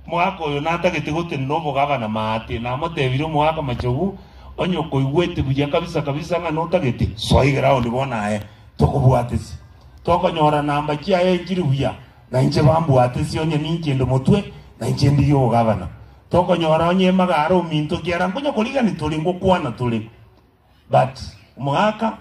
mwaka uyu natagete guti no mugabana mate na mutebire mwaka machogu onyo koigwete buya kabisa nga notagete soigera oni bona tokubwatisi tokonyora namba kia enjiri buya na inche bambwatisi onye ninchendo mutwe na inche ndiyo gabana tokonyora onye magaro minto kiara nkonya koliga ni tuli ngokwana tuli but mwaka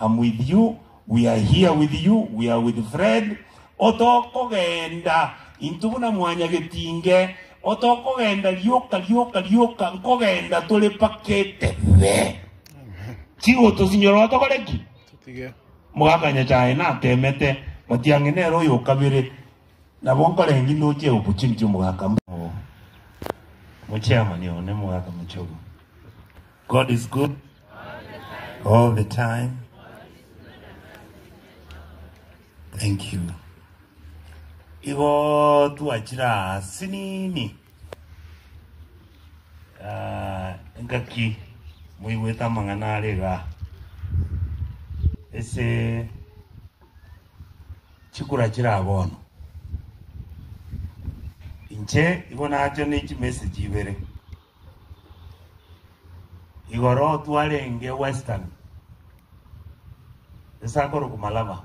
I'm with you, we are here with you, we are with Fred otoko genda intubuna mwanya getinge otoko genda lyoka nkogenda tole pakete be chigo to sinyoro otoko leki tutige mwakanya chae na temete matiange nero yo kabire na bonko lengi no che opuchinchi mwaka muchama ni one mwaka muchogo. God is good all the time. Thank you. Igo tuachira sinini ngaki muiweta manganare ga ese chikura chira abono inche ibona acho ni message ibere igoro tuarenge western esa koro kumalava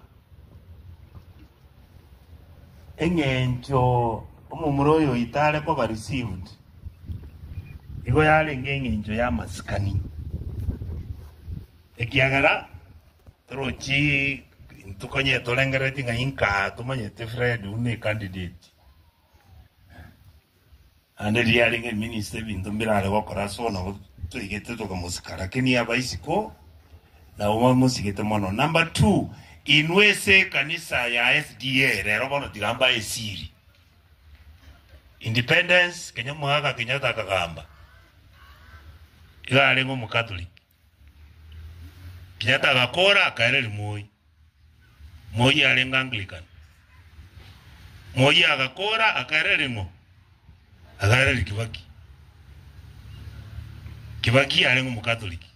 engencho omumuroyo itale ko ba received igo yale ngengencho ya maskani ekiagara trochi tukonye tolengereti nga inka tumanye te Fred une candidate ande yale nge minister bintumbira ale wakora sona tuigete to kamusikara kini abaisiko na umo musikete mono. Number 2 inwese kanisa ya SDA rero bono tigamba esiri independence Kenya mwaka Kenyatta kagamba igale ngo mukatoliki Kenyatta gakora akaereri Moi alenga Anglican Moi agakora akaereri ngo akaereri Kibaki alengo mukatoliki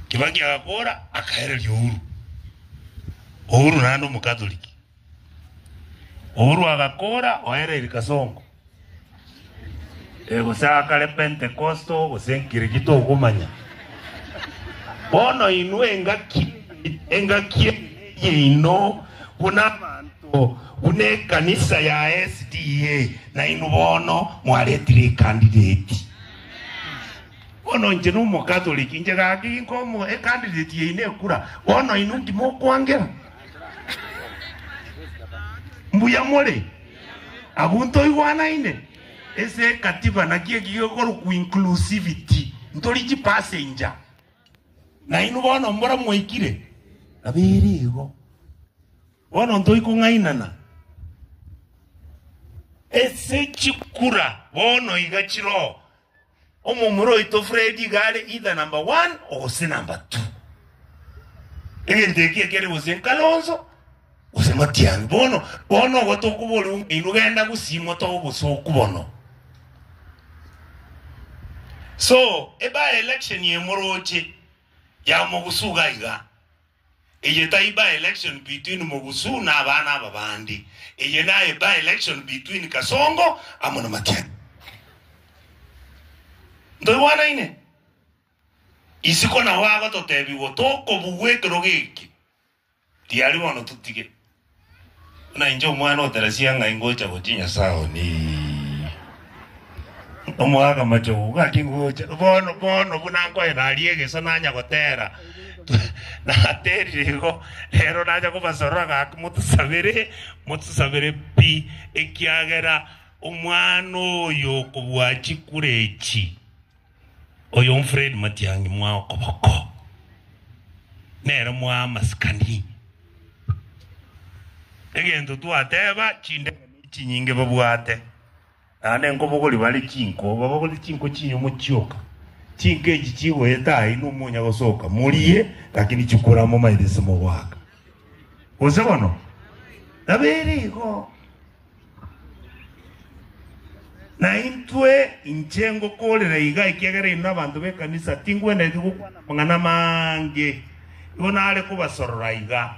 Kibaki agakora akaereri Uhuru nando mukatoliki Uhuru agakora oereri Kasongo gusakale Pentecosto gusenkirigito okumanya bono inwe engaki ino kuna bantu une kanisa ya SDA na inu bono mwaletire candidate bono nje no mukatoliki nje gaki nkomo candidate ine kura bono inu ndimo kwangera mbuya mole abunto igwana ine ese katiba na kie kigokoro ku inclusivity ntoriji passenger na inu bono mbora moikire abirigo bono ntoi kungainana ese chikura bono igachiro omumuro ito Fred gale either number 1 or se number 2 ende kie kere usen Kalonzo usematian bono goto kubolu inugenda gusimo to buso kubono. So eba election ye moroche ya Mogusuga iga ejeta iba election between Mogusu na abana babandi ejena eba election between Kasongo amono matian ndo wana ine isiko na waga to tebi wotoko buwe krogeki tiari wono tutige na injo mwana oterasia nga ingocha gotinya sao ni omwaga macho gakingocha bono bunanko eraliege sananya gotera na aterigo ero naja ko basoroga mutusabere pi ekiagera omwana oyo kubwachi kurechi oyo Fred Matiang'i mwa okoboko nero mwa maskani egento tuateba chinde chinyinge babwate ane nkobogoli bali chinko chinyo muchioka chinke chichigo eta inu munya gosoka mulie lakini chukura mo maidese mo waka osebono aberigo na intwe inchengo kolera iga ikiagera ino abantu be kanisa tingwenda igukwana mangana mange ibona ale kubasorora iga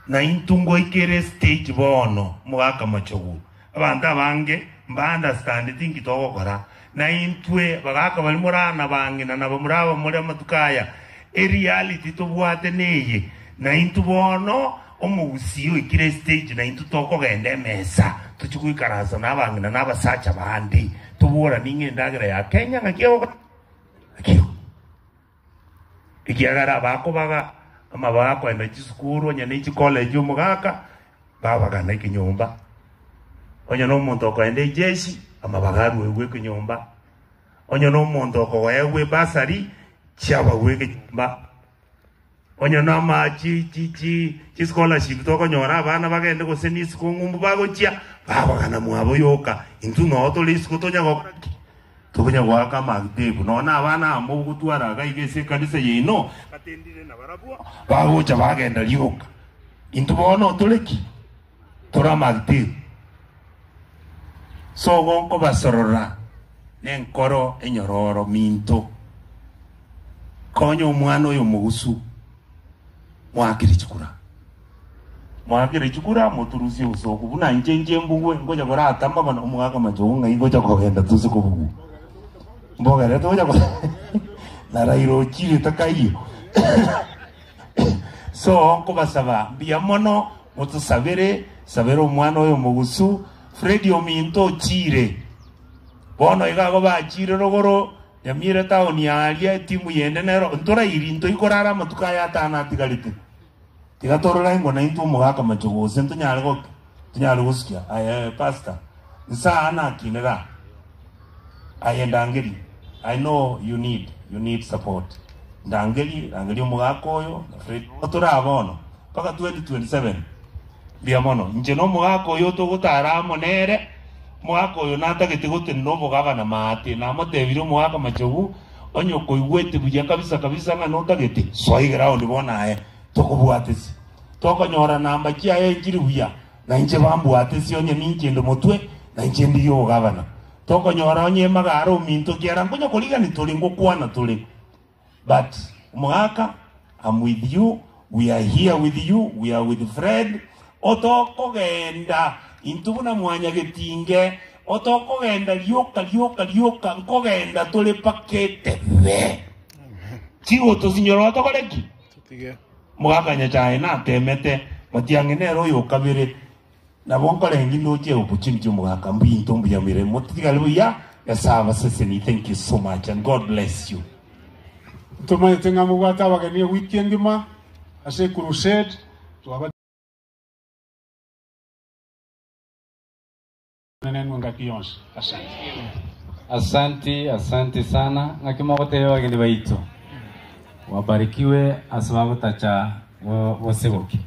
na intungo ikere stage bono mwaka machogu abanda bange mba understand thingi togo kora na intwe bagaka bali murana bange na nabo muraba muri matukaya reality tubwate neye na intu bono omugusiyo ikire stage na intu toko gende mesa tuchikuikaraza nabange na nabasacha bandi tubura ninge ndagera ya Kenya ngakyo ikiagara bako baga ama bako enda chisukuru nya ni college umugaka baba na ikinyumba onya no muntu okwende jeshi ama bagaru ewe kinyumba onya no muntu okwewe basari chaba weke kinyumba onya no ma chi scholarship toko nyora abana bagende guseni sikungu bagochia baba na mwabo yoka intu no to lisku to nyago tukunya gwaka magdebu nona abana amo gutwara gaigese kanisa yino katendire na barabua bagocha bagenda lyoka intu bono tuleki tora magdebu so gonko basorora nenkoro enyororo minto konyo omwana oyo mugusu mwakiri chikura moturusi usoku buna njenje mbugwe ngoja gora atamba bana omwaka majonga ingoja kogenda tuzi kubugu mboga reto ngoja na rairo chiri takayo so onko basaba biamono mutusabere sabero omwana oyo mugusu Fredi ominto chire bono igago ba chire rogoro yamire taoni yalia timu yende nero ntora irinto ikorara matuka ya tana tigalite tigatorora ngo na into mugaka machogo sento nyalgo skia ay pastor nsa ana kinera ayendangeri I know you need support ndangeri mugaka oyo na Fredi otora bono paka 2027 biamono nje no mugaka oyo to gutara monere mwaka oyo natagete gote no mugabana mate na motebiro mwaka machogu onyo koigwete buya kabisa nga no tagete soigera ndi bona tokubwatesi tokonyora namba kia enjiri buya na nje bambwatesi onye ninje ndo motwe na nje ndi yo gabana tokonyora onye magaro minto kiara ngonya koliga ni tolingo kwana tole but mwaka I'm with you, we are here with you, we are with Fred otoko genda intubuna mwanya getinge otoko genda lyoka nkogenda tole pakete be chigo to signoro otoko leki mwakanya chae na temete matiangenero yo kabire na bonko lengi no che opportunity mwaka mbinto mbya mire motigalbuya ya sava seseni. Thank you so much and God bless you. Tuma tenga mugata bagani weekend ma ase crusade to Asante sana ngakimogote wageni baitu wabarikiwe asababu tacha woseboki.